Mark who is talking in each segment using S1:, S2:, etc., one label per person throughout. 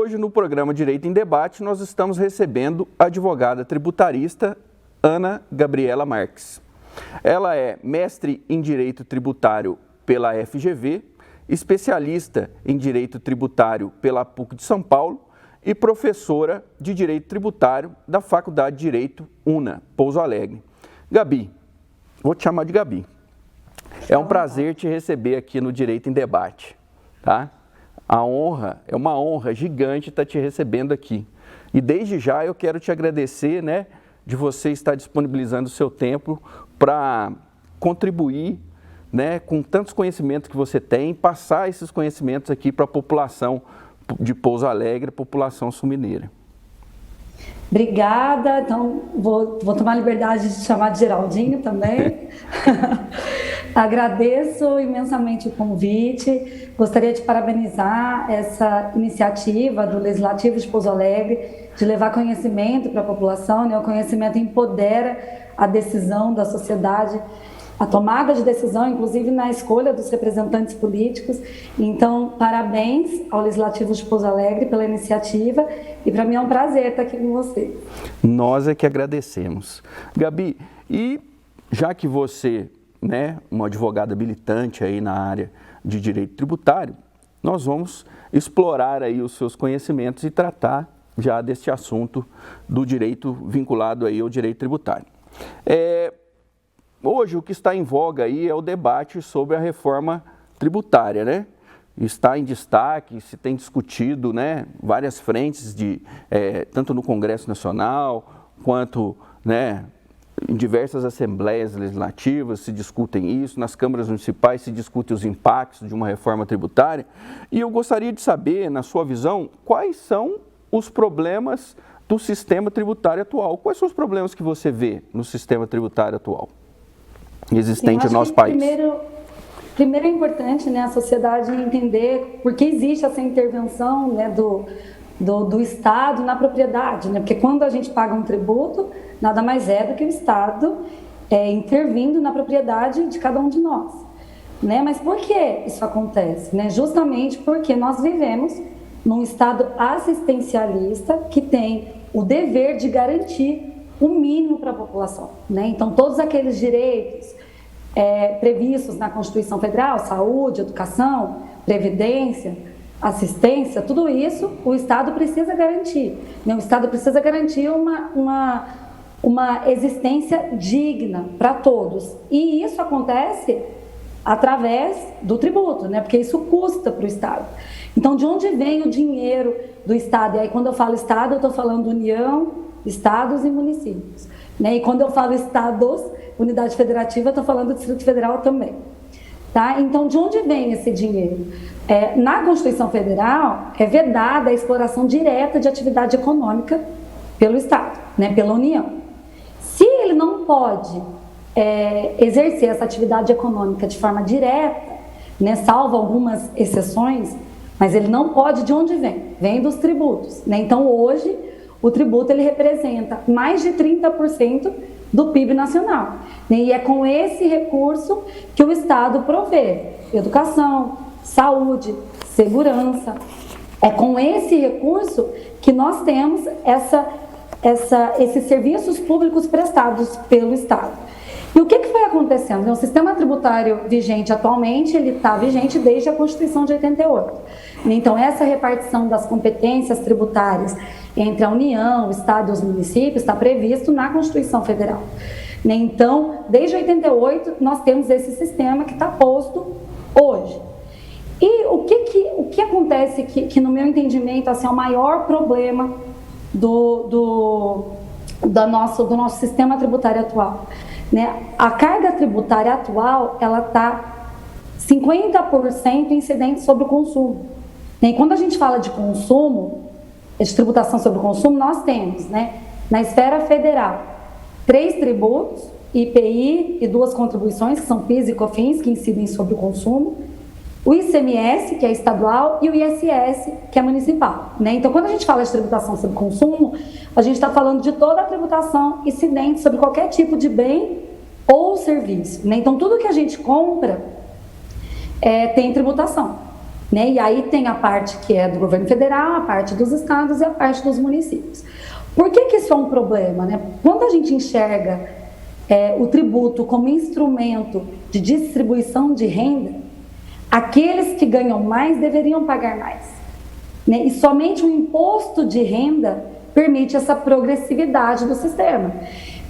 S1: hoje no programa Direito em Debate nós estamos recebendo a advogada tributarista Ana Gabriela Marques. Ela é mestre em Direito Tributário pela FGV, especialista em Direito Tributário pela PUC de São Paulo e professora de Direito Tributário da Faculdade de Direito UNA, Pouso Alegre. Gabi, vou te chamar de Gabi. É um prazer te receber aqui no Direito em Debate, tá? É uma honra gigante estar te recebendo aqui. E desde já eu quero te agradecer, né, de você estar disponibilizando o seu tempo para contribuir, né, com tantos conhecimentos que você tem, passar esses conhecimentos aqui para a população de Pouso Alegre, a população sul-mineira.
S2: Obrigada, então vou tomar a liberdade de chamar de Geraldinho também. Agradeço imensamente o convite, gostaria de parabenizar essa iniciativa do Legislativo de Pouso Alegre de levar conhecimento para a população, né? O conhecimento empodera a decisão da sociedade, a tomada de decisão, inclusive na escolha dos representantes políticos. Então, parabéns ao Legislativo de Pouso Alegre pela iniciativa e para mim é um prazer estar aqui com você.
S1: Nós é que agradecemos. Gabi, e já que você, né, uma advogada habilitante aí na área de direito tributário, nós vamos explorar aí os seus conhecimentos e tratar já deste assunto do direito vinculado aí ao direito tributário. Hoje o que está em voga aí é o debate sobre a reforma tributária, né? Está em destaque, se tem discutido, né, várias frentes, tanto no Congresso Nacional, quanto, né, em diversas assembleias legislativas se discutem isso, nas câmaras municipais se discutem os impactos de uma reforma tributária. E eu gostaria de saber, na sua visão, quais são os problemas do sistema tributário atual? Quais são os problemas que você vê no sistema tributário atual existente no nosso país?
S2: Primeiro é importante, né, a sociedade entender por que existe essa intervenção, né, do Estado na propriedade, né? Porque quando a gente paga um tributo, nada mais é do que o Estado intervindo na propriedade de cada um de nós, né? Mas por que isso acontece, né? Justamente porque nós vivemos num Estado assistencialista que tem o dever de garantir o mínimo para a população, né? Então, todos aqueles direitos previstos na Constituição Federal, saúde, educação, previdência, assistência, tudo isso o Estado precisa garantir, né? O Estado precisa garantir uma existência digna para todos. E isso acontece através do tributo, né? Porque isso custa para o Estado. Então, de onde vem o dinheiro do Estado? E aí, quando eu falo Estado, eu estou falando União, Estados e municípios, né? E quando eu falo Estados, unidade federativa, eu estou falando Distrito Federal também. Tá? Então, de onde vem esse dinheiro? Na Constituição Federal, é vedada a exploração direta de atividade econômica pelo Estado, né? Pela União. Se ele não pode exercer essa atividade econômica de forma direta, né? Salvo algumas exceções, mas ele não pode, de onde vem? Vem dos tributos, né? Então, hoje, o tributo ele representa mais de 30% do PIB nacional, né? E é com esse recurso que o Estado provê educação, saúde, segurança. É com esse recurso que nós temos esses serviços públicos prestados pelo Estado. E o que foi acontecendo? O sistema tributário vigente atualmente, ele está vigente desde a Constituição de 88. Então, essa repartição das competências tributárias entre a União, o Estado e os municípios está previsto na Constituição Federal. Então, desde 88, nós temos esse sistema que está posto hoje. E o que acontece que no meu entendimento, assim, é o maior problema do nosso sistema tributário atual, né? A carga tributária atual, ela está 50% incidente sobre o consumo. E quando a gente fala de consumo, de tributação sobre o consumo, nós temos, né, na esfera federal, 3 tributos, IPI e 2 contribuições, que são PIS e COFINS, que incidem sobre o consumo, o ICMS, que é estadual, e o ISS, que é municipal, né? Então, quando a gente fala de tributação sobre consumo, a gente está falando de toda a tributação incidente sobre qualquer tipo de bem ou serviço, né? Então, tudo que a gente compra tem tributação. né? E aí tem a parte que é do governo federal, a parte dos estados e a parte dos municípios. Por que isso é um problema, né? Quando a gente enxerga o tributo como instrumento de distribuição de renda, aqueles que ganham mais deveriam pagar mais, né? E somente o imposto de renda permite essa progressividade do sistema,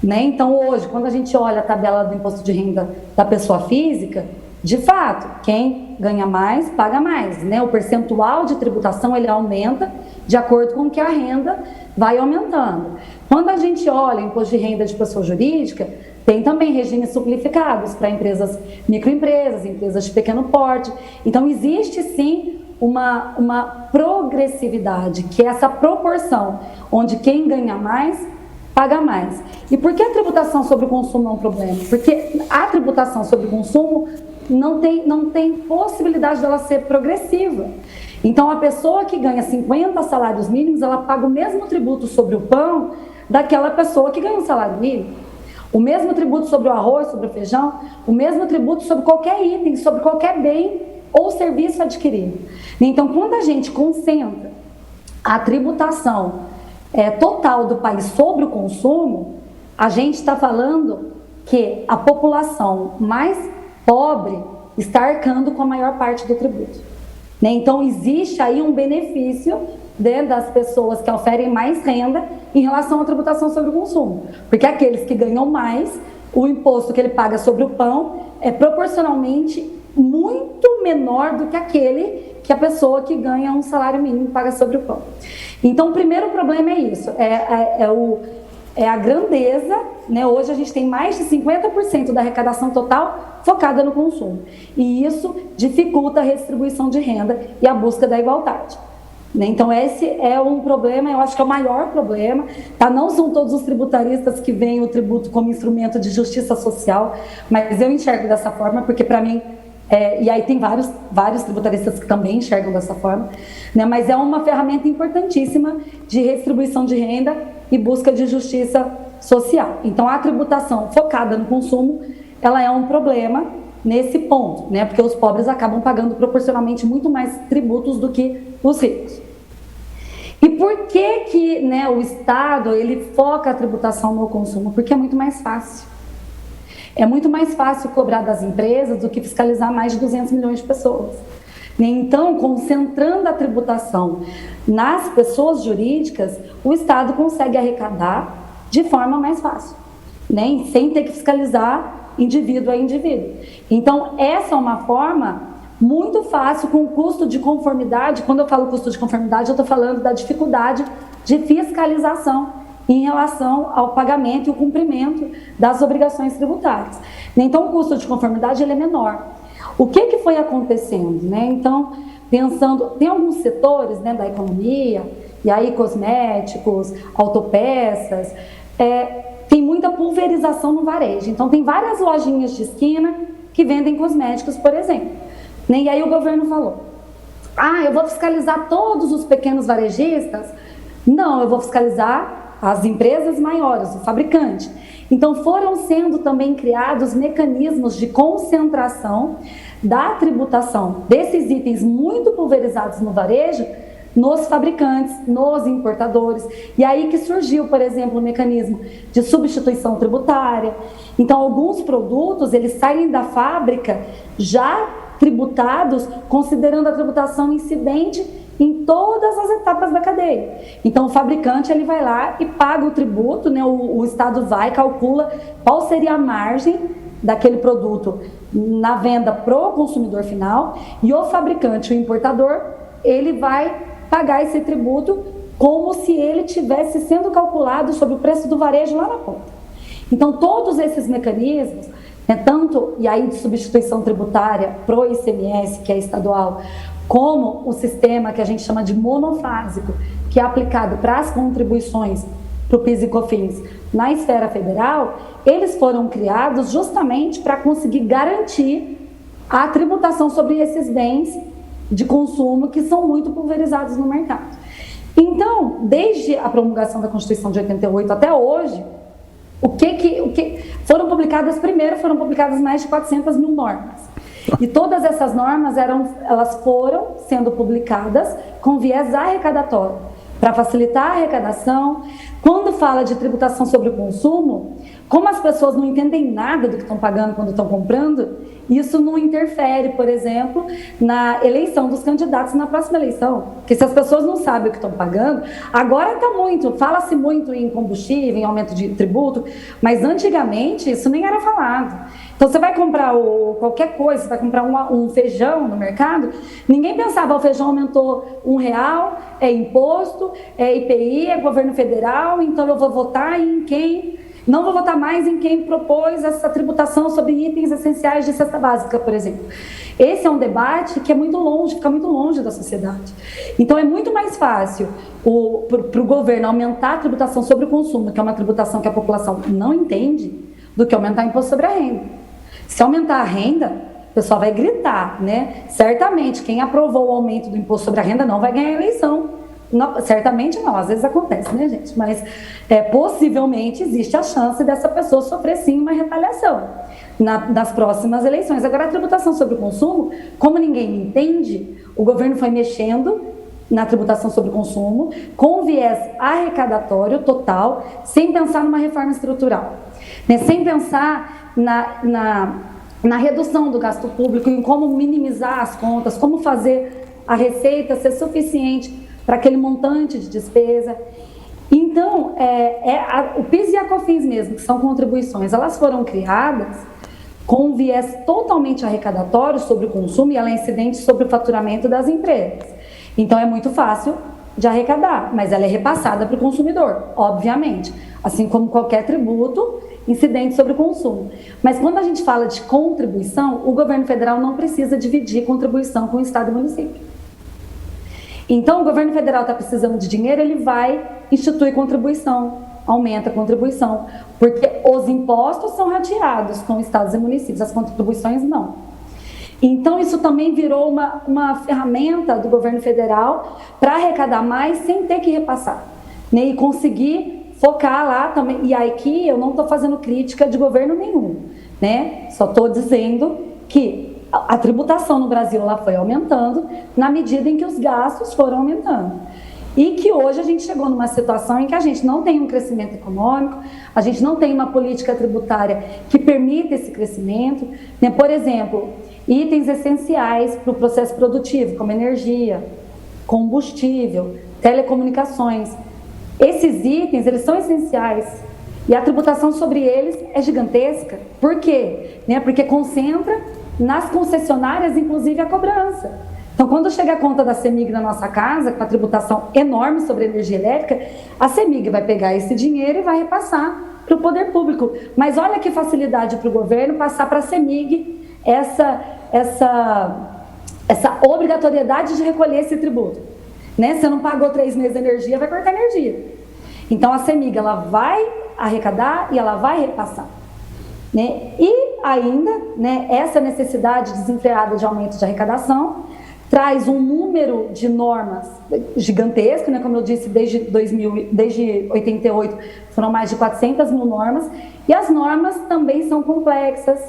S2: né? Então, hoje, quando a gente olha a tabela do imposto de renda da pessoa física, de fato, quem ganha mais, paga mais, né? O percentual de tributação, ele aumenta de acordo com que a renda vai aumentando. Quando a gente olha o imposto de renda de pessoa jurídica, tem também regimes simplificados para empresas, microempresas, empresas de pequeno porte. Então, existe sim uma progressividade, que é essa proporção, onde quem ganha mais, paga mais. E por que a tributação sobre o consumo é um problema? Porque a tributação sobre o consumo não tem possibilidade dela ser progressiva. Então, a pessoa que ganha 50 salários mínimos, ela paga o mesmo tributo sobre o pão daquela pessoa que ganha um salário mínimo. O mesmo tributo sobre o arroz, sobre o feijão, o mesmo tributo sobre qualquer item, sobre qualquer bem ou serviço adquirido. Então, quando a gente concentra a tributação total do país sobre o consumo, a gente está falando que a população mais pobre está arcando com a maior parte do tributo, né? Então, existe aí um benefício das pessoas que oferem mais renda em relação à tributação sobre o consumo, porque aqueles que ganham mais, o imposto que ele paga sobre o pão é proporcionalmente muito menor do que aquele que a pessoa que ganha um salário mínimo paga sobre o pão. Então, o primeiro problema é isso, é a grandeza, né? Hoje a gente tem mais de 50% da arrecadação total focada no consumo, e isso dificulta a redistribuição de renda e a busca da igualdade, né? Então, esse é um problema, eu acho que é o maior problema, tá? Não são todos os tributaristas que veem o tributo como instrumento de justiça social, mas eu enxergo dessa forma, porque para mim, e aí tem vários tributaristas que também enxergam dessa forma, né? Mas é uma ferramenta importantíssima de redistribuição de renda e busca de justiça social. Então, a tributação focada no consumo, ela é um problema nesse ponto, né? Porque os pobres acabam pagando proporcionalmente muito mais tributos do que os ricos. E por que né, o Estado ele foca a tributação no consumo? Porque é muito mais fácil. É muito mais fácil cobrar das empresas do que fiscalizar mais de 200 milhões de pessoas. Então, concentrando a tributação nas pessoas jurídicas, o Estado consegue arrecadar de forma mais fácil, né? Sem ter que fiscalizar indivíduo a indivíduo. Então, essa é uma forma muito fácil, com custo de conformidade. Quando eu falo custo de conformidade, eu estou falando da dificuldade de fiscalização em relação ao pagamento e o cumprimento das obrigações tributárias. Então, o custo de conformidade ele é menor. O que foi acontecendo, né? Então, pensando, tem alguns setores, né, da economia, e aí cosméticos, autopeças, tem muita pulverização no varejo. Então, tem várias lojinhas de esquina que vendem cosméticos, por exemplo, né? E aí o governo falou, eu vou fiscalizar todos os pequenos varejistas? Não, eu vou fiscalizar as empresas maiores, o fabricante. Então, foram sendo também criados mecanismos de concentração da tributação desses itens muito pulverizados no varejo, nos fabricantes, nos importadores. E aí que surgiu, por exemplo, o mecanismo de substituição tributária. Então, alguns produtos, eles saem da fábrica já tributados, considerando a tributação incidente em todas as etapas da cadeia. Então, o fabricante ele vai lá e paga o tributo, né? O Estado vai, calcula qual seria a margem daquele produto na venda para o consumidor final, e o fabricante, o importador, ele vai pagar esse tributo como se ele tivesse sendo calculado sobre o preço do varejo lá na ponta. Então, todos esses mecanismos, né, tanto e aí de substituição tributária pro ICMS, que é estadual, como o sistema que a gente chama de monofásico, que é aplicado para as contribuições para o PIS e COFINS na esfera federal, eles foram criados justamente para conseguir garantir a tributação sobre esses bens de consumo que são muito pulverizados no mercado. Então, desde a promulgação da Constituição de 88 até hoje, foram publicadas mais de 400 mil normas. E todas essas normas elas foram sendo publicadas com viés arrecadatório, para facilitar a arrecadação. Quando fala de tributação sobre o consumo, como as pessoas não entendem nada do que estão pagando quando estão comprando, isso não interfere, por exemplo, na eleição dos candidatos na próxima eleição. Porque se as pessoas não sabem o que estão pagando, agora fala-se muito em combustível, em aumento de tributo, mas antigamente isso nem era falado. Então você vai comprar qualquer coisa, você vai comprar um feijão no mercado, ninguém pensava, o feijão aumentou R$1, é imposto, é IPI, é governo federal, então eu vou votar em quem... Não vou votar mais em quem propôs essa tributação sobre itens essenciais de cesta básica, por exemplo. Esse é um debate que é muito longe, fica muito longe da sociedade. Então é muito mais fácil para o governo aumentar a tributação sobre o consumo, que é uma tributação que a população não entende, do que aumentar o imposto sobre a renda. Se aumentar a renda, o pessoal vai gritar, né? Certamente, quem aprovou o aumento do imposto sobre a renda não vai ganhar a eleição. Não, certamente não, às vezes acontece, né, gente? Mas possivelmente existe a chance dessa pessoa sofrer sim uma retaliação nas próximas eleições. Agora, a tributação sobre o consumo, como ninguém entende, o governo foi mexendo na tributação sobre o consumo com viés arrecadatório total, sem pensar numa reforma estrutural, né? Sem pensar na redução do gasto público, em como minimizar as contas, como fazer a receita ser suficiente para aquele montante de despesa. Então, o PIS e a COFINS mesmo, que são contribuições, elas foram criadas com um viés totalmente arrecadatório sobre o consumo e ela é incidente sobre o faturamento das empresas. Então, é muito fácil de arrecadar, mas ela é repassada para o consumidor, obviamente, assim como qualquer tributo incidente sobre o consumo. Mas quando a gente fala de contribuição, o governo federal não precisa dividir contribuição com o Estado e município. Então, o governo federal está precisando de dinheiro, ele vai instituir contribuição, aumenta a contribuição, porque os impostos são rateados com estados e municípios, as contribuições não. Então, isso também virou uma ferramenta do governo federal para arrecadar mais sem ter que repassar, né? E conseguir focar lá também. E aqui eu não estou fazendo crítica de governo nenhum, né? Só estou dizendo que a tributação no Brasil ela foi aumentando na medida em que os gastos foram aumentando. E que hoje a gente chegou numa situação em que a gente não tem um crescimento econômico, a gente não tem uma política tributária que permita esse crescimento, né? Por exemplo, itens essenciais para o processo produtivo, como energia, combustível, telecomunicações. Esses itens, eles são essenciais. E a tributação sobre eles é gigantesca. Por quê? Né? Porque concentra nas concessionárias, inclusive, a cobrança. Então, quando chega a conta da CEMIG na nossa casa, com a tributação enorme sobre a energia elétrica, a CEMIG vai pegar esse dinheiro e vai repassar para o poder público. Mas olha que facilidade para o governo passar para a CEMIG essa obrigatoriedade de recolher esse tributo. Né? Se não pagou 3 meses de energia, vai cortar energia. Então, a CEMIG ela vai arrecadar e ela vai repassar. Né? E ainda, né, essa necessidade desenfreada de aumento de arrecadação traz um número de normas gigantesco, né? Como eu disse, desde 88 foram mais de 400 mil normas, e as normas também são complexas,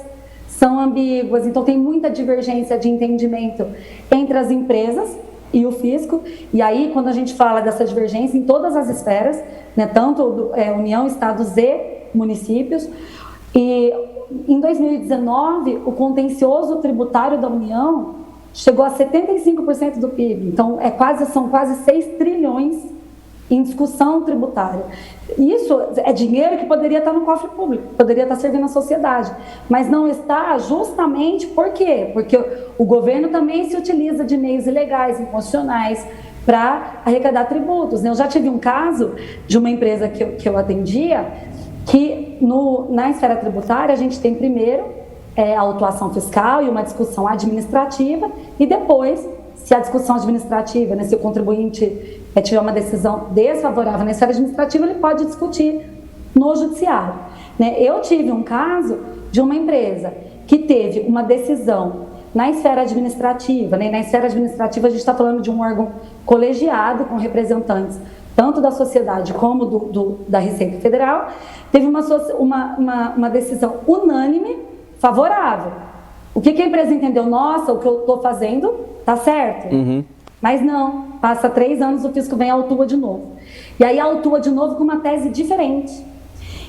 S2: são ambíguas, então tem muita divergência de entendimento entre as empresas e o fisco. E aí, quando a gente fala dessa divergência em todas as esferas, né, tanto União, Estados e municípios. E em 2019, o contencioso tributário da União chegou a 75% do PIB. Então, são quase 6 trilhões em discussão tributária. Isso é dinheiro que poderia estar no cofre público, poderia estar servindo à sociedade, mas não está justamente por quê? Porque o governo também se utiliza de meios ilegais, inconstitucionais, para arrecadar tributos. Eu já tive um caso de uma empresa que eu atendia, que na esfera tributária a gente tem primeiro a autuação fiscal e uma discussão administrativa, e depois, se a discussão administrativa, né, se o contribuinte tiver uma decisão desfavorável na esfera administrativa, ele pode discutir no judiciário. Né? Eu tive um caso de uma empresa que teve uma decisão na esfera administrativa, né? Na esfera administrativa a gente está falando de um órgão colegiado com representantes tanto da sociedade como da Receita Federal, teve uma decisão unânime favorável. O que a empresa entendeu? Nossa, o que eu estou fazendo está certo. Mas não, passa 3 anos, o fisco vem e autua de novo. E aí autua de novo com uma tese diferente.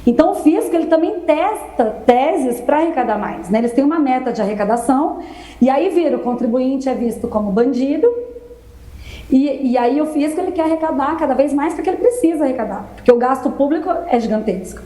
S2: Então o fisco ele também testa teses para arrecadar mais, né? Eles têm uma meta de arrecadação e aí vira o contribuinte é visto como bandido e aí o fisco ele quer arrecadar cada vez mais porque ele precisa arrecadar, porque o gasto público é gigantesco.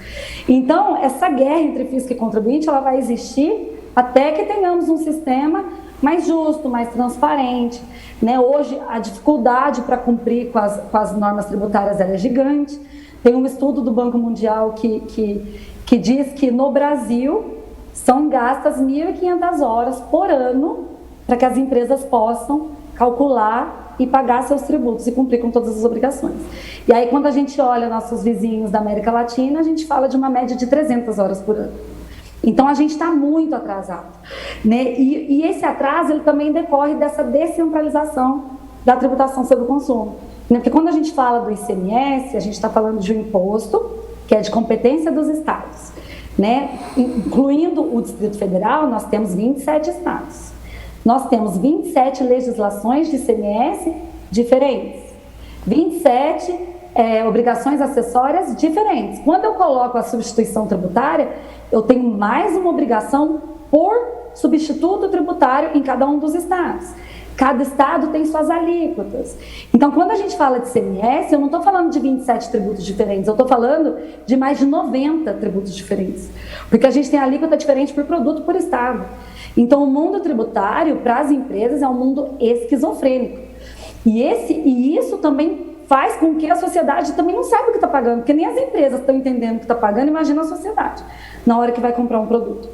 S2: Então essa guerra entre fisco e contribuinte ela vai existir até que tenhamos um sistema mais justo, mais transparente, né? Hoje a dificuldade para cumprir com as normas tributárias ela é gigante. Tem um estudo do Banco Mundial que diz que no Brasil são gastas 1.500 horas por ano para que as empresas possam calcular e pagar seus tributos e cumprir com todas as obrigações. E aí quando a gente olha nossos vizinhos da América Latina, a gente fala de uma média de 300 horas por ano. Então a gente está muito atrasado, né? E esse atraso ele também decorre dessa descentralização da tributação sobre o consumo. Porque quando a gente fala do ICMS, a gente está falando de um imposto que é de competência dos estados, né? Incluindo o Distrito Federal, nós temos 27 estados. Nós temos 27 legislações de ICMS diferentes, 27 obrigações acessórias diferentes. Quando eu coloco a substituição tributária, eu tenho mais uma obrigação por substituto tributário em cada um dos estados. Cada estado tem suas alíquotas. Então, quando a gente fala de ICMS, eu não estou falando de 27 tributos diferentes, eu estou falando de mais de 90 tributos diferentes. Porque a gente tem alíquota diferente por produto, por estado. Então, o mundo tributário, para as empresas, é um mundo esquizofrênico. E isso também faz com que a sociedade também não saiba o que está pagando, porque nem as empresas estão entendendo o que está pagando, imagina a sociedade, na hora que vai comprar um produto.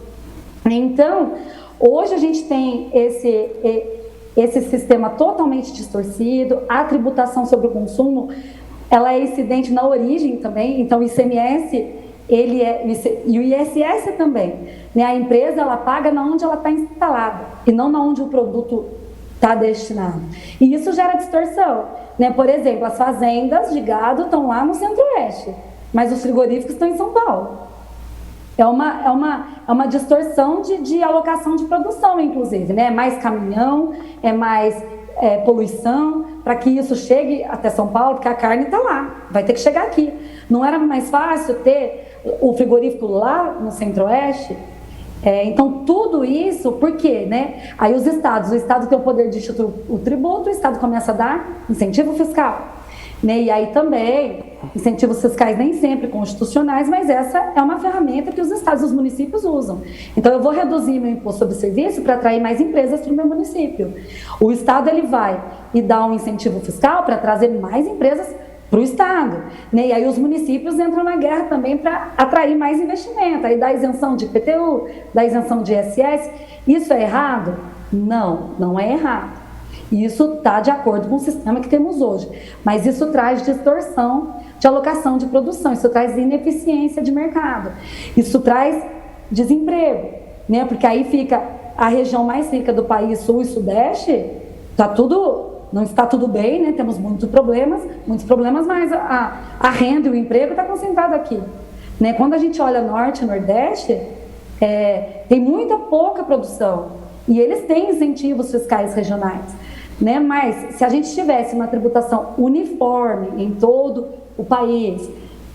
S2: Então, hoje a gente tem esse sistema totalmente distorcido, a tributação sobre o consumo, ela é incidente na origem também, então o ICMS, e o ISS também, né? A empresa, ela paga na onde ela está instalada, e não na onde o produto está destinado. E isso gera distorção, né? Por exemplo, as fazendas de gado estão lá no Centro-Oeste, mas os frigoríficos estão em São Paulo. É uma distorção de alocação de produção, inclusive, né? É mais caminhão, é mais poluição, para que isso chegue até São Paulo, porque a carne está lá, vai ter que chegar aqui. Não era mais fácil ter o frigorífico lá no Centro-Oeste? Então, tudo isso, por quê, né? Aí o Estado tem o poder de instituir o tributo, o Estado começa a dar incentivo fiscal, né? E aí também, incentivos fiscais nem sempre constitucionais, mas essa é uma ferramenta que os estados e os municípios usam. Então, eu vou reduzir meu imposto sobre serviço para atrair mais empresas para o meu município. O Estado, ele vai e dá um incentivo fiscal para trazer mais empresas para o Estado, né? E aí os municípios entram na guerra também para atrair mais investimento, aí dá isenção de IPTU, dá isenção de ISS. Isso é errado? Não, não é errado. Isso está de acordo com o sistema que temos hoje, mas isso traz distorção de alocação de produção, isso traz ineficiência de mercado, isso traz desemprego, né? Porque aí fica a região mais rica do país, sul e sudeste, não está tudo bem, né? Temos muitos problemas, mas a renda e o emprego está concentrado aqui, né? Quando a gente olha norte e nordeste, tem muita pouca produção e eles têm incentivos fiscais regionais, né? Mas se a gente tivesse uma tributação uniforme em todo o país,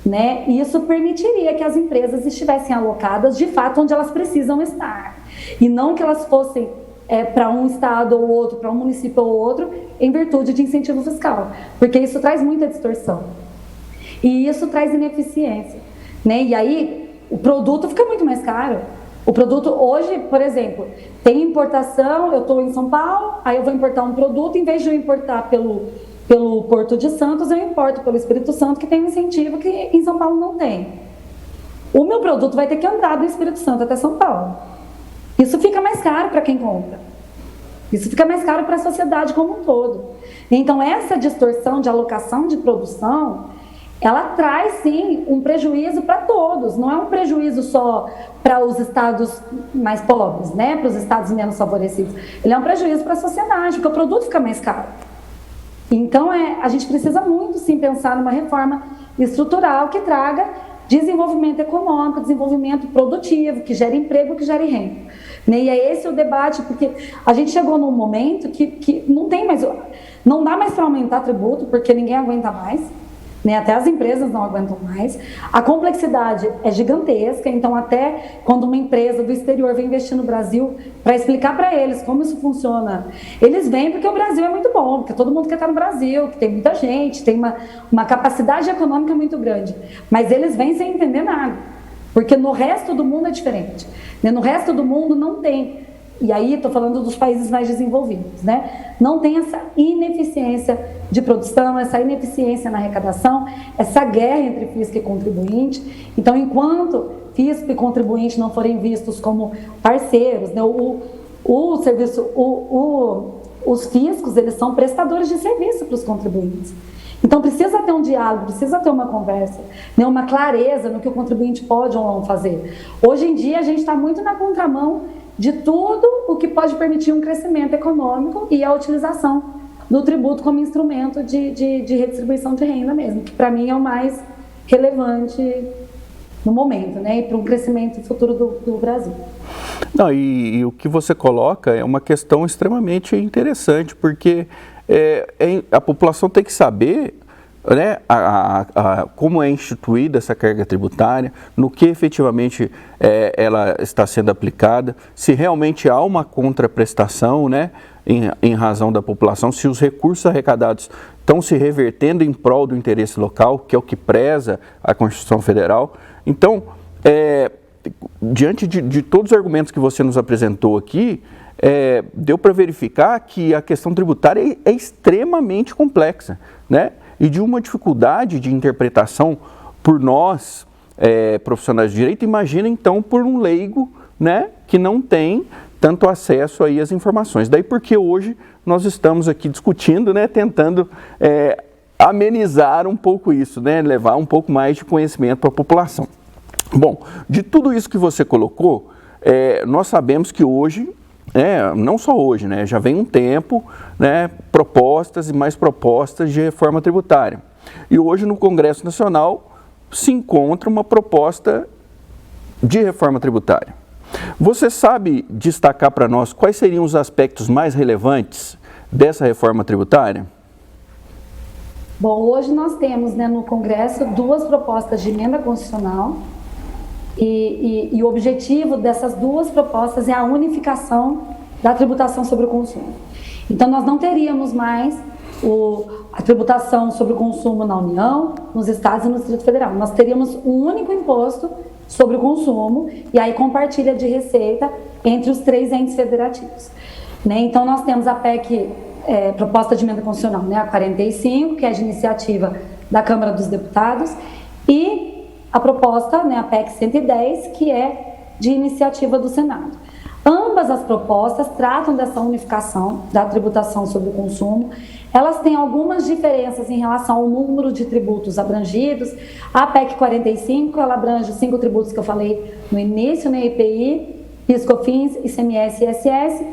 S2: né? Isso permitiria que as empresas estivessem alocadas de fato onde elas precisam estar e não que elas fossem para um estado ou outro, para um município ou outro, em virtude de incentivo fiscal, porque isso traz muita distorção e isso traz ineficiência, né? E aí o produto fica muito mais caro. O produto hoje, por exemplo, tem importação, eu estou em São Paulo, aí eu vou importar um produto, em vez de eu importar pelo Porto de Santos, eu importo pelo Espírito Santo, que tem um incentivo que em São Paulo não tem. O meu produto vai ter que andar do Espírito Santo até São Paulo. Isso fica mais caro para quem compra. Isso fica mais caro para a sociedade como um todo. Então, essa distorção de alocação de produção, ela traz, sim, um prejuízo para todos. Não é um prejuízo só para os estados mais pobres, né? Para os estados menos favorecidos. Ele é um prejuízo para a sociedade, porque o produto fica mais caro. Então, a gente precisa muito, sim, pensar numa reforma estrutural que traga desenvolvimento econômico, desenvolvimento produtivo, que gere emprego, que gere renda. Né? E é esse o debate, porque a gente chegou num momento que não dá mais para aumentar tributo, porque ninguém aguenta mais. Né? Até as empresas não aguentam mais. A complexidade é gigantesca, então até quando uma empresa do exterior vem investir no Brasil, para explicar para eles como isso funciona, eles vêm porque o Brasil é muito bom, porque todo mundo quer estar no Brasil, que tem muita gente, tem uma capacidade econômica muito grande, mas eles vêm sem entender nada, porque no resto do mundo é diferente, né? No resto do mundo não tem. E aí estou falando dos países mais desenvolvidos, né? Não tem essa ineficiência de produção, essa ineficiência na arrecadação, essa guerra entre fisco e contribuinte. Então, enquanto fisco e contribuinte não forem vistos como parceiros, né? Os fiscos, eles são prestadores de serviço para os contribuintes. Então, precisa ter um diálogo, precisa ter uma conversa, né? Uma clareza no que o contribuinte pode ou não fazer. Hoje em dia, a gente está muito na contramão de tudo o que pode permitir um crescimento econômico e a utilização do tributo como instrumento de redistribuição de renda mesmo, que para mim é o mais relevante no momento, né, e para um crescimento futuro do Brasil.
S1: Não, e o que você coloca é uma questão extremamente interessante, porque a população tem que saber, né, como é instituída essa carga tributária, no que efetivamente ela está sendo aplicada, se realmente há uma contraprestação, né, em razão da população, se os recursos arrecadados estão se revertendo em prol do interesse local, que é o que preza a Constituição Federal. Então, diante de todos os argumentos que você nos apresentou aqui, deu para verificar que a questão tributária é extremamente complexa, né? E de uma dificuldade de interpretação por nós, profissionais de direito. Imagina então por um leigo, né, que não tem tanto acesso aí às informações. Daí porque hoje nós estamos aqui discutindo, né, tentando amenizar um pouco isso, né, levar um pouco mais de conhecimento para a população. Bom, de tudo isso que você colocou, nós sabemos que hoje, não só hoje, né, já vem um tempo, né, propostas e mais propostas de reforma tributária. E hoje no Congresso Nacional se encontra uma proposta de reforma tributária. Você sabe destacar para nós quais seriam os aspectos mais relevantes dessa reforma tributária?
S2: Bom, hoje nós temos, né, no Congresso 2 propostas de emenda constitucional e o objetivo dessas 2 propostas é a unificação da tributação sobre o consumo. Então nós não teríamos mais a tributação sobre o consumo na União, nos estados e no Distrito Federal. Nós teríamos um único imposto sobre o consumo e aí compartilha de receita entre os 3 entes federativos. Né? Então nós temos a PEC, proposta de emenda constitucional, né? A 45, que é de iniciativa da Câmara dos Deputados, e a proposta, né, a PEC 110, que é de iniciativa do Senado. Ambas as propostas tratam dessa unificação da tributação sobre o consumo. Elas têm algumas diferenças em relação ao número de tributos abrangidos. A PEC 45, ela abrange os 5 tributos que eu falei no início, né, IPI, PIS/COFINS, ICMS e ISS.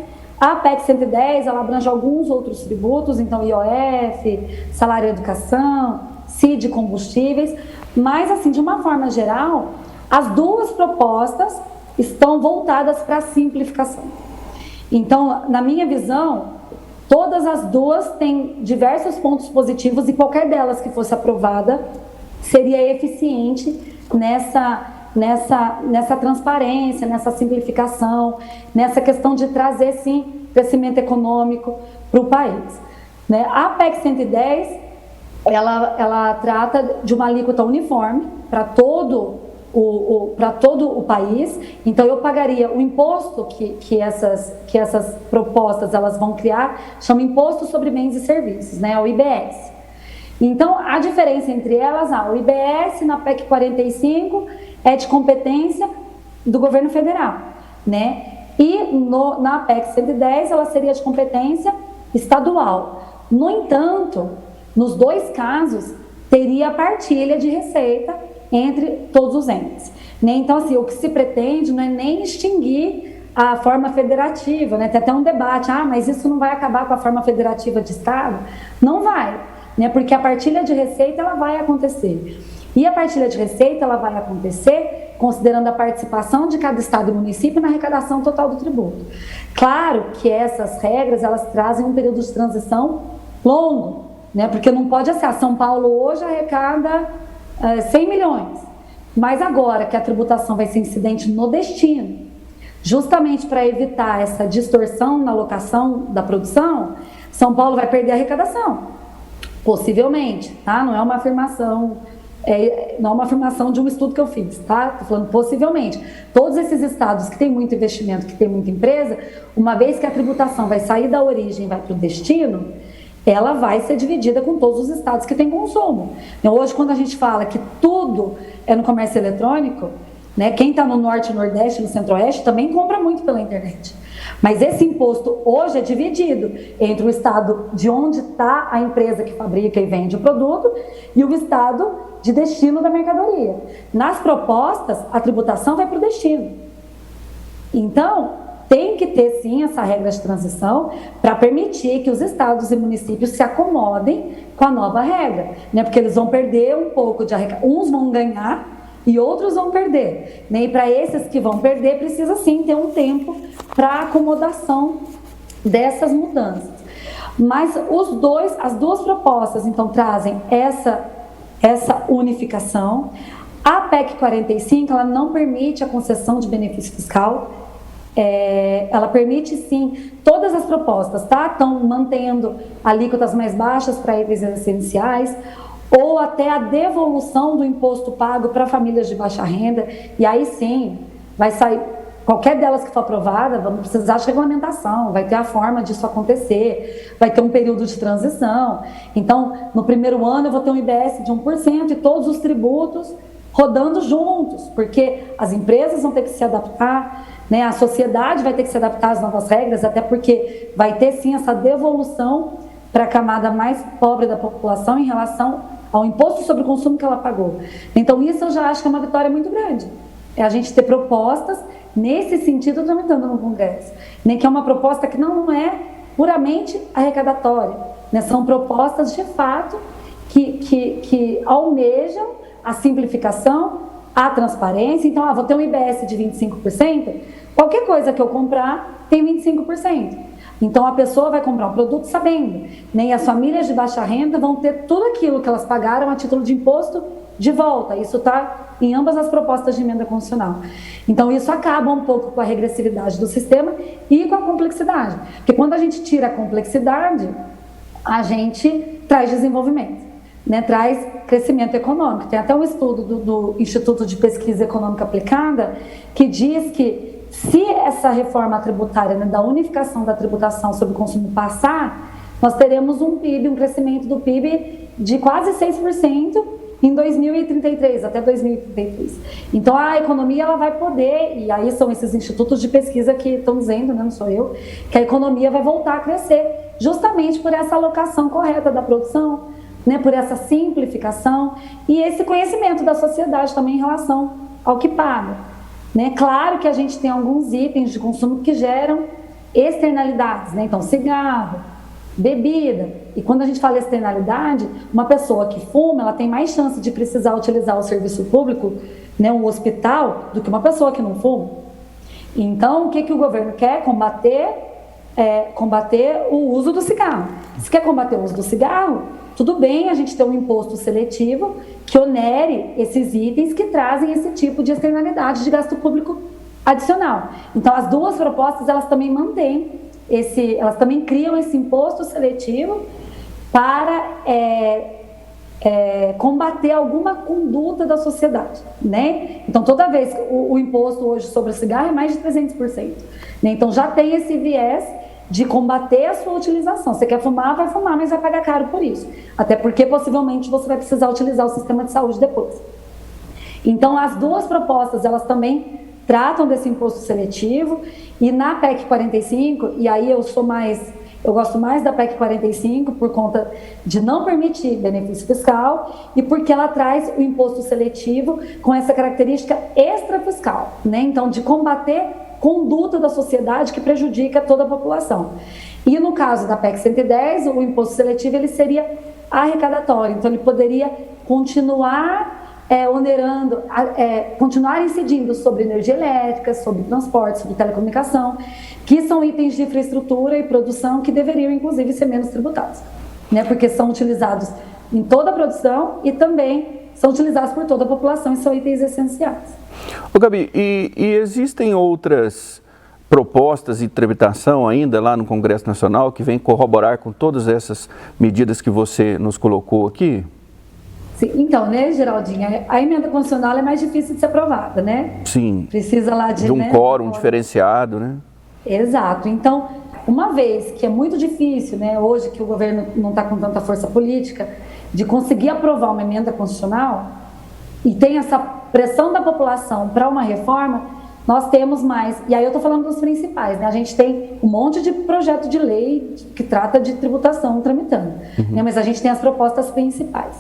S2: A PEC 110, ela abrange alguns outros tributos, então IOF, salário e educação, CID, combustíveis, mas assim, de uma forma geral, as 2 propostas estão voltadas para a simplificação. Então, na minha visão, todas as 2 têm diversos pontos positivos e qualquer delas que fosse aprovada seria eficiente nessa transparência, nessa simplificação, nessa questão de trazer, sim, crescimento econômico para o país. Né? A PEC 110, ela trata de uma alíquota uniforme para todo o país. Então eu pagaria o imposto que essas propostas elas vão criar, chama Imposto sobre Bens e Serviços, né, o IBS. Então a diferença entre elas, o IBS na PEC 45 é de competência do governo federal, né? E na PEC 110 ela seria de competência estadual. No entanto, nos 2 casos teria partilha de receita entre todos os entes. Né? Então, assim, o que se pretende não é nem extinguir a forma federativa, né? Tem até um debate, mas isso não vai acabar com a forma federativa de Estado? Não vai, né? Porque a partilha de receita ela vai acontecer. E a partilha de receita ela vai acontecer considerando a participação de cada estado e município na arrecadação total do tributo. Claro que essas regras, elas trazem um período de transição longo, né? Porque não pode ser, São Paulo hoje arrecada 100 milhões, mas agora que a tributação vai ser incidente no destino, justamente para evitar essa distorção na alocação da produção, São Paulo vai perder a arrecadação, possivelmente, tá? Não é uma afirmação de um estudo que eu fiz, tá? Estou falando possivelmente. Todos esses estados que têm muito investimento, que têm muita empresa, uma vez que a tributação vai sair da origem e vai para o destino, ela vai ser dividida com todos os estados que têm consumo. Então, hoje, quando a gente fala que tudo é no comércio eletrônico, né, quem está no norte, nordeste, no centro-oeste também compra muito pela internet. Mas esse imposto hoje é dividido entre o estado de onde está a empresa que fabrica e vende o produto e o estado de destino da mercadoria. Nas propostas, a tributação vai para o destino. Então, tem que ter sim essa regra de transição para permitir que os estados e municípios se acomodem com a nova regra, né? Porque eles vão perder um pouco de arrecadação, uns vão ganhar e outros vão perder, né? E para esses que vão perder, precisa sim ter um tempo para acomodação dessas mudanças. Mas as duas propostas, então, trazem essa unificação. A PEC 45, ela não permite a concessão de benefício fiscal. Ela permite sim todas as propostas, tá? Estão mantendo alíquotas mais baixas para itens essenciais ou até a devolução do imposto pago para famílias de baixa renda, e aí sim vai sair, qualquer delas que for aprovada, vamos precisar de regulamentação, vai ter a forma disso acontecer, vai ter um período de transição. Então, no primeiro ano eu vou ter um IBS de 1% e todos os tributos rodando juntos, porque as empresas vão ter que se adaptar, né? A sociedade vai ter que se adaptar às novas regras, até porque vai ter sim essa devolução para a camada mais pobre da população em relação ao imposto sobre o consumo que ela pagou. Então isso eu já acho que é uma vitória muito grande. É a gente ter propostas nesse sentido tramitando no Congresso, né? Que é uma proposta que não é puramente arrecadatória, né? São propostas de fato que almejam a simplificação, a transparência. Então, vou ter um IBS de 25%, qualquer coisa que eu comprar tem 25%. Então, a pessoa vai comprar um produto sabendo, né? E as famílias de baixa renda vão ter tudo aquilo que elas pagaram a título de imposto de volta. Isso está em ambas as propostas de emenda constitucional. Então, isso acaba um pouco com a regressividade do sistema e com a complexidade. Porque quando a gente tira a complexidade, a gente traz desenvolvimento, né? Traz crescimento econômico. Tem até um estudo do Instituto de Pesquisa Econômica Aplicada que diz que se essa reforma tributária, né, da unificação da tributação sobre o consumo passar, nós teremos um PIB, um crescimento do PIB de quase 6% em 2033, até 2033. Então a economia ela vai poder, e aí são esses institutos de pesquisa que estão dizendo, né, não sou eu, que a economia vai voltar a crescer justamente por essa alocação correta da produção, né, por essa simplificação e esse conhecimento da sociedade também em relação ao que paga. Né? Claro que a gente tem alguns itens de consumo que geram externalidades, né? Então cigarro, bebida, e quando a gente fala externalidade, uma pessoa que fuma, ela tem mais chance de precisar utilizar o serviço público, né, um hospital, do que uma pessoa que não fuma. Então, o que o governo quer? Combater o uso do cigarro. Se quer combater o uso do cigarro, tudo bem a gente ter um imposto seletivo que onere esses itens que trazem esse tipo de externalidade de gasto público adicional. Então, as duas propostas, elas também mantêm elas também criam esse imposto seletivo para combater alguma conduta da sociedade, né? Então, toda vez que o imposto hoje sobre o cigarro é mais de 300%, né? Então, já tem esse viés de combater a sua utilização. Você quer fumar, vai fumar, mas vai pagar caro por isso. Até porque, possivelmente, você vai precisar utilizar o sistema de saúde depois. Então, as duas propostas, elas também tratam desse imposto seletivo. E na PEC 45, e aí eu gosto mais da PEC 45 por conta de não permitir benefício fiscal e porque ela traz o imposto seletivo com essa característica extrafiscal, né? Então, de combater conduta da sociedade que prejudica toda a população. E no caso da PEC 110, o imposto seletivo ele seria arrecadatório, então ele poderia continuar onerando, continuar incidindo sobre energia elétrica, sobre transporte, sobre telecomunicação, que são itens de infraestrutura e produção que deveriam, inclusive, ser menos tributados, né? Porque são utilizados em toda a produção e também são utilizados por toda a população e são itens essenciais.
S1: Ô Gabi, e existem outras propostas de tramitação ainda lá no Congresso Nacional que vem corroborar com todas essas medidas que você nos colocou aqui?
S2: Sim, então, né, Geraldinha, a emenda constitucional é mais difícil de ser aprovada, né?
S1: Sim.
S2: Precisa lá de
S1: um quórum diferenciado, né?
S2: Exato. Então, uma vez que é muito difícil, né, hoje que o governo não está com tanta força política, de conseguir aprovar uma emenda constitucional e tem essa pressão da população para uma reforma, nós temos mais, e aí eu estou falando dos principais, né? A gente tem um monte de projeto de lei que trata de tributação tramitando, né? Mas a gente tem as propostas principais.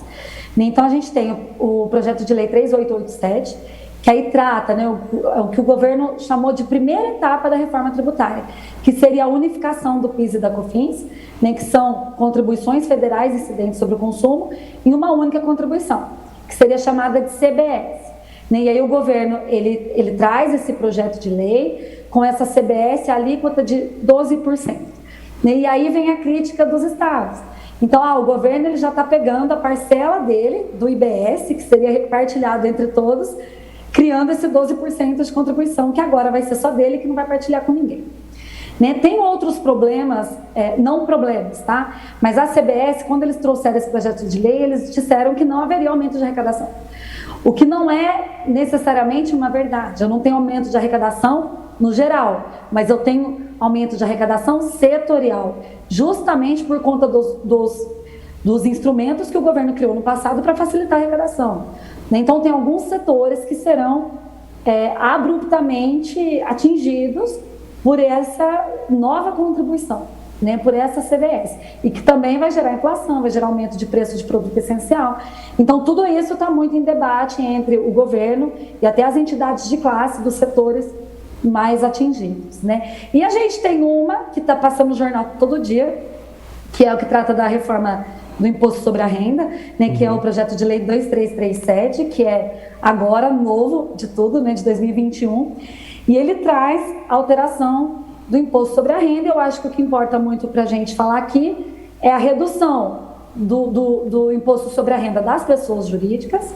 S2: Então a gente tem o projeto de lei 3887, que aí trata, né, o que o governo chamou de primeira etapa da reforma tributária, que seria a unificação do PIS e da COFINS, né, que são contribuições federais incidentes sobre o consumo, em uma única contribuição, que seria chamada de CBS. E aí o governo, ele traz esse projeto de lei com essa CBS, a alíquota de 12%. E aí vem a crítica dos estados. Então, o governo ele já está pegando a parcela dele, do IBS, que seria repartilhado entre todos, criando esse 12% de contribuição, que agora vai ser só dele, que não vai partilhar com ninguém. Né? Tem outros problemas, não problemas, tá? Mas a CBS, quando eles trouxeram esse projeto de lei, eles disseram que não haveria aumento de arrecadação. O que não é necessariamente uma verdade. Eu não tenho aumento de arrecadação no geral, mas eu tenho aumento de arrecadação setorial, justamente por conta dos instrumentos que o governo criou no passado para facilitar a arrecadação. Então, tem alguns setores que serão abruptamente atingidos por essa nova contribuição, né, por essa CBS, e que também vai gerar inflação, vai gerar aumento de preço de produto essencial. Então, tudo isso está muito em debate entre o governo e até as entidades de classe dos setores mais atingidos, né? E a gente tem uma que está passando no jornal todo dia, que é o que trata da reforma do imposto sobre a renda, né, que é o projeto de lei 2337, que é agora novo de tudo, né, de 2021, e ele traz alteração do imposto sobre a renda. Eu acho que o que importa muito para a gente falar aqui é a redução do imposto sobre a renda das pessoas jurídicas,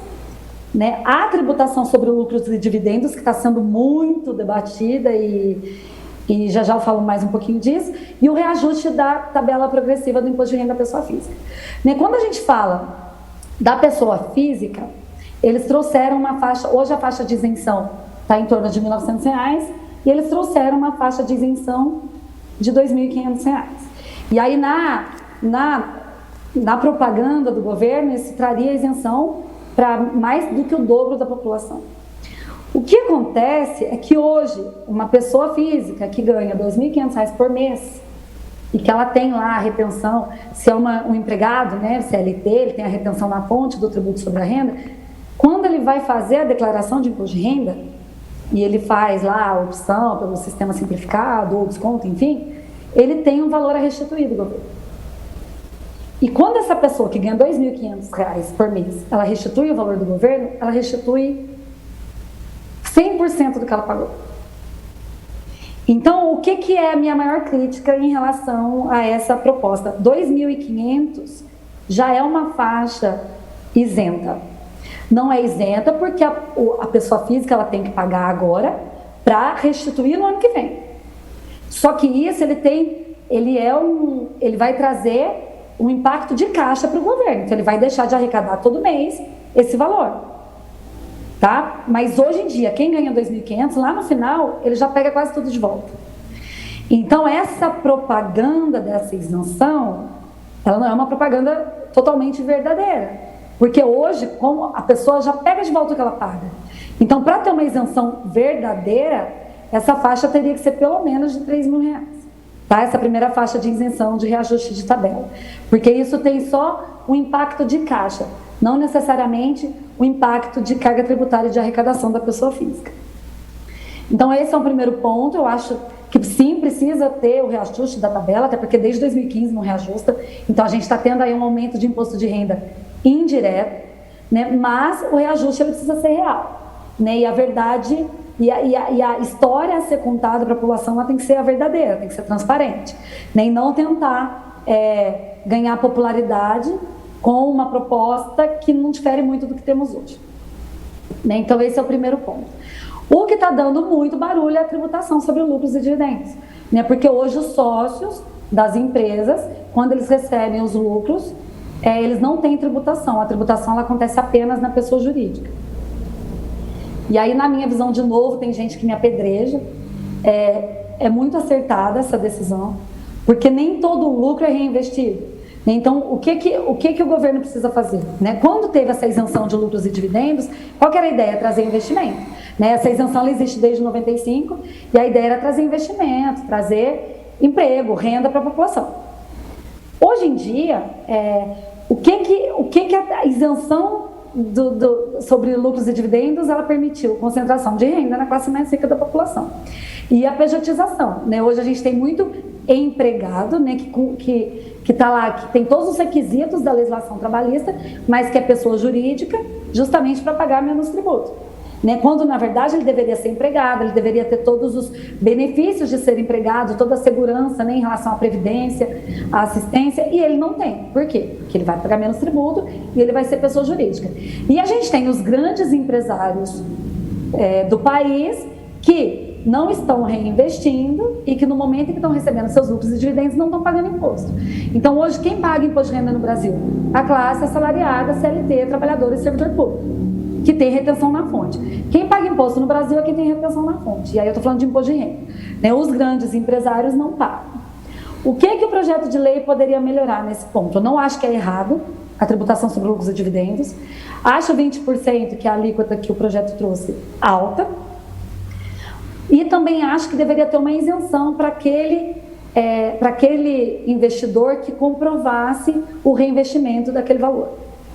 S2: né, a tributação sobre lucros e dividendos, que está sendo muito debatida e já eu falo mais um pouquinho disso, e o reajuste da tabela progressiva do imposto de renda da pessoa física. Né, quando a gente fala da pessoa física, eles trouxeram uma faixa, hoje a faixa de isenção está em torno de R$ 1.900, e eles trouxeram uma faixa de isenção de R$ 2.500. E aí na propaganda do governo, isso traria isenção para mais do que o dobro da população. O que acontece é que hoje, uma pessoa física que ganha R$ 2.500 por mês e que ela tem lá a retenção, se é um empregado, né, CLT, ele tem a retenção na fonte do tributo sobre a renda, quando ele vai fazer a declaração de imposto de renda, e ele faz lá a opção pelo sistema simplificado ou desconto, enfim, ele tem um valor a restituir do governo. E quando essa pessoa que ganha R$ 2.500 por mês, ela restitui o valor do governo, ela restitui 100% do que ela pagou. Então, o que é a minha maior crítica em relação a essa proposta? R$ 2.500 já é uma faixa isenta. Não é isenta porque a pessoa física ela tem que pagar agora para restituir no ano que vem. Só que isso ele vai trazer um impacto de caixa para o governo. Então, ele vai deixar de arrecadar todo mês esse valor. Tá? Mas hoje em dia, quem ganha 2.500, lá no final, ele já pega quase tudo de volta. Então, essa propaganda dessa isenção, ela não é uma propaganda totalmente verdadeira. Porque hoje, como a pessoa já pega de volta o que ela paga. Então, para ter uma isenção verdadeira, essa faixa teria que ser pelo menos de R$ 3.000. Tá? Essa primeira faixa de isenção de reajuste de tabela. Porque isso tem só um impacto de caixa, não necessariamente o impacto de carga tributária e de arrecadação da pessoa física. Então, esse é um primeiro ponto. Eu acho que sim, precisa ter o reajuste da tabela, até porque desde 2015 não reajusta. Então, a gente está tendo aí um aumento de imposto de renda indireto. né? Mas o reajuste ele precisa ser real, né? E a verdade e a história a ser contada para a população ela tem que ser a verdadeira, tem que ser transparente, né? E não tentar ganhar popularidade com uma proposta que não difere muito do que temos hoje, né? Então esse é o primeiro ponto. O que está dando muito barulho é a tributação sobre lucros e dividendos, né? Porque hoje os sócios das empresas, quando eles recebem os lucros, eles não têm tributação. A tributação ela acontece apenas na pessoa jurídica. E aí, na minha visão, de novo, tem gente que me apedreja. É muito acertada essa decisão, porque nem todo o lucro é reinvestido. Então, o que o governo precisa fazer, né? Quando teve essa isenção de lucros e dividendos, qual que era a ideia? Trazer investimento, né? Essa isenção ela existe desde 95 e a ideia era trazer investimento, trazer emprego, renda para a população. Hoje em dia, o que a isenção sobre lucros e dividendos ela permitiu? Concentração de renda na classe mais rica da população. E a pejotização, né? Hoje a gente tem muito empregado, né, que está lá, que tem todos os requisitos da legislação trabalhista, mas que é pessoa jurídica, justamente para pagar menos tributo, né? Quando na verdade ele deveria ser empregado, ele deveria ter todos os benefícios de ser empregado, toda a segurança, né, em relação à previdência, à assistência, e ele não tem. Por quê? Porque ele vai pagar menos tributo e ele vai ser pessoa jurídica. E a gente tem os grandes empresários do país que não estão reinvestindo e que no momento em que estão recebendo seus lucros e dividendos não estão pagando imposto. Então hoje quem paga imposto de renda no Brasil? A classe assalariada, CLT, trabalhador e servidor público, que tem retenção na fonte. Quem paga imposto no Brasil é quem tem retenção na fonte. E aí eu estou falando de imposto de renda, né? Os grandes empresários não pagam. O que o projeto de lei poderia melhorar nesse ponto? Eu não acho que é errado a tributação sobre lucros e dividendos. Acho 20%, que é a alíquota que o projeto trouxe, alta. E também acho que deveria ter uma isenção para aquele investidor que comprovasse o reinvestimento daquele valor,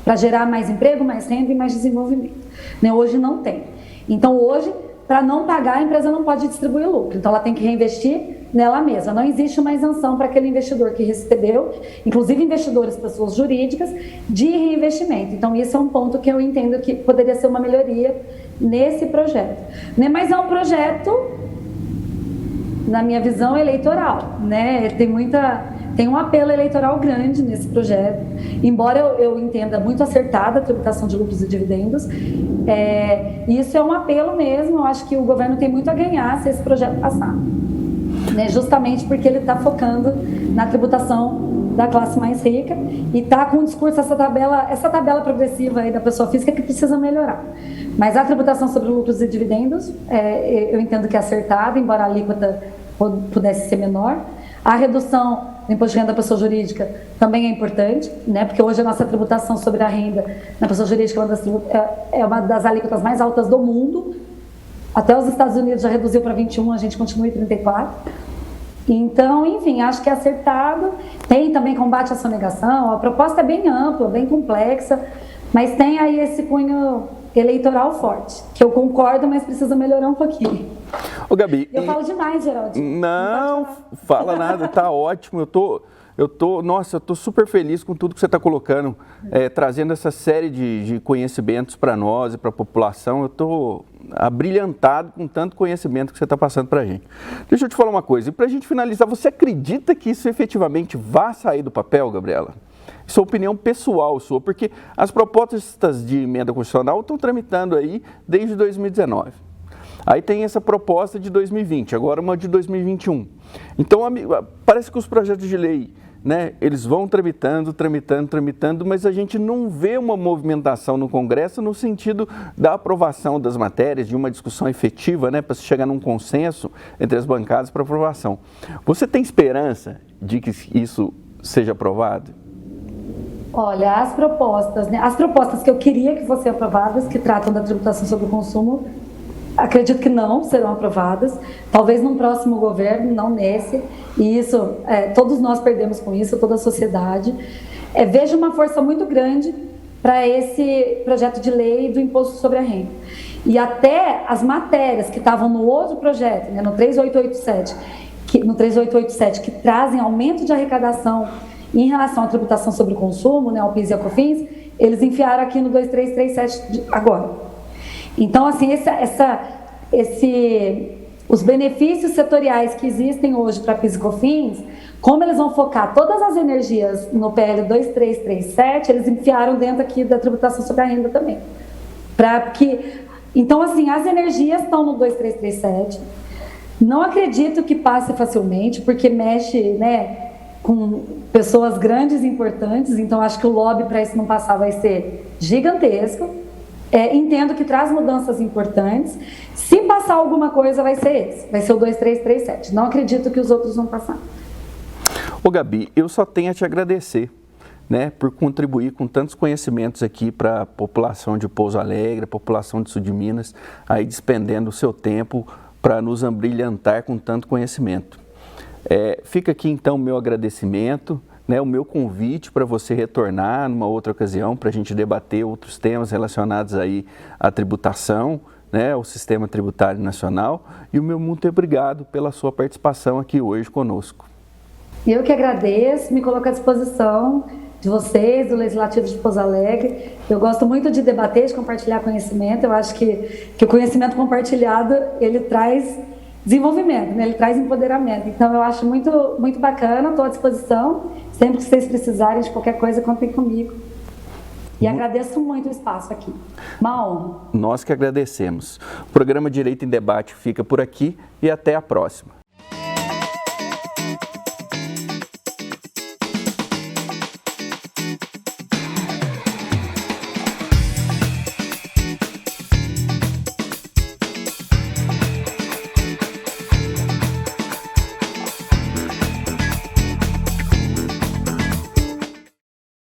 S2: para gerar mais emprego, mais renda e mais desenvolvimento, né? Hoje não tem. Então hoje, para não pagar, a empresa não pode distribuir lucro, então ela tem que reinvestir nela mesma. Não existe uma isenção para aquele investidor que recebeu, inclusive investidores, pessoas jurídicas, de reinvestimento. Então isso é um ponto que eu entendo que poderia ser uma melhoria nesse projeto, né? Mas é um projeto, na minha visão, eleitoral, né? Tem um apelo eleitoral grande nesse projeto, embora eu entenda muito acertada a tributação de lucros e dividendos. Isso é um apelo mesmo. Eu acho que o governo tem muito a ganhar se esse projeto passar, né? Justamente porque ele está focando na tributação da classe mais rica e está com o discurso, essa tabela progressiva aí da pessoa física que precisa melhorar. Mas a tributação sobre lucros e dividendos, eu entendo que é acertada, embora a alíquota pudesse ser menor. A redução do imposto de renda da pessoa jurídica também é importante, né? Porque hoje a nossa tributação sobre a renda na pessoa jurídica é uma das alíquotas mais altas do mundo. Até os Estados Unidos já reduziu para 21%, a gente continua em 34%. Então, enfim, acho que é acertado. Tem também combate à sonegação. A proposta é bem ampla, bem complexa, mas tem aí esse cunho eleitoral forte, que eu concordo, mas precisa melhorar um pouquinho.
S1: Ô, Gabi...
S2: Eu falo demais, Geraldinho.
S1: Não fala nada, tá ótimo. Eu tô super feliz com tudo que você está colocando, trazendo essa série de conhecimentos para nós e para a população. Eu estou abrilhantado com tanto conhecimento que você está passando para a gente. Deixa eu te falar uma coisa, e para a gente finalizar, você acredita que isso efetivamente vai sair do papel, Gabriela? Isso é opinião pessoal sua, porque as propostas de emenda constitucional estão tramitando aí desde 2019. Aí tem essa proposta de 2020, agora uma de 2021. Então, parece que os projetos de lei, né, eles vão tramitando, mas a gente não vê uma movimentação no Congresso no sentido da aprovação das matérias, de uma discussão efetiva, né, para se chegar num consenso entre as bancadas para aprovação. Você tem esperança de que isso seja aprovado?
S2: Olha, as propostas que eu queria que fossem aprovadas, que tratam da tributação sobre o consumo, acredito que não serão aprovadas, talvez num próximo governo, não nesse, e isso, todos nós perdemos com isso, toda a sociedade. Vejo uma força muito grande para esse projeto de lei do imposto sobre a renda. E até as matérias que estavam no outro projeto, né, no 3887, que trazem aumento de arrecadação em relação à tributação sobre o consumo, né, ao PIS e ao COFINS, eles enfiaram aqui no 2337 agora. Então, assim, os benefícios setoriais que existem hoje para PIS e COFINS, como eles vão focar todas as energias no PL 2337, eles enfiaram dentro aqui da tributação sobre a renda também. Então, assim, as energias estão no 2337. Não acredito que passe facilmente, porque mexe, né, com pessoas grandes e importantes, então acho que o lobby para isso não passar vai ser gigantesco. Entendo que traz mudanças importantes. Se passar alguma coisa, vai ser esse, vai ser o 2337. Não acredito que os outros vão passar.
S1: Ô Gabi, eu só tenho a te agradecer, né, por contribuir com tantos conhecimentos aqui para a população de Pouso Alegre, a população de Sul de Minas, aí despendendo o seu tempo para nos abrilhantar com tanto conhecimento. Fica aqui então o meu agradecimento, né, o meu convite para você retornar numa outra ocasião para a gente debater outros temas relacionados aí à tributação, né, ao Sistema Tributário Nacional, e o meu muito obrigado pela sua participação aqui hoje conosco.
S2: Eu que agradeço, me coloco à disposição de vocês, do Legislativo de Pouso Alegre. Eu gosto muito de debater, de compartilhar conhecimento. Eu acho que o conhecimento compartilhado, ele traz desenvolvimento, né? Ele traz empoderamento. Então, eu acho muito, muito bacana, estou à disposição. Sempre que vocês precisarem de qualquer coisa, contem comigo. E agradeço muito o espaço aqui. Uma honra.
S1: Nós que agradecemos. O programa Direito em Debate fica por aqui e até a próxima.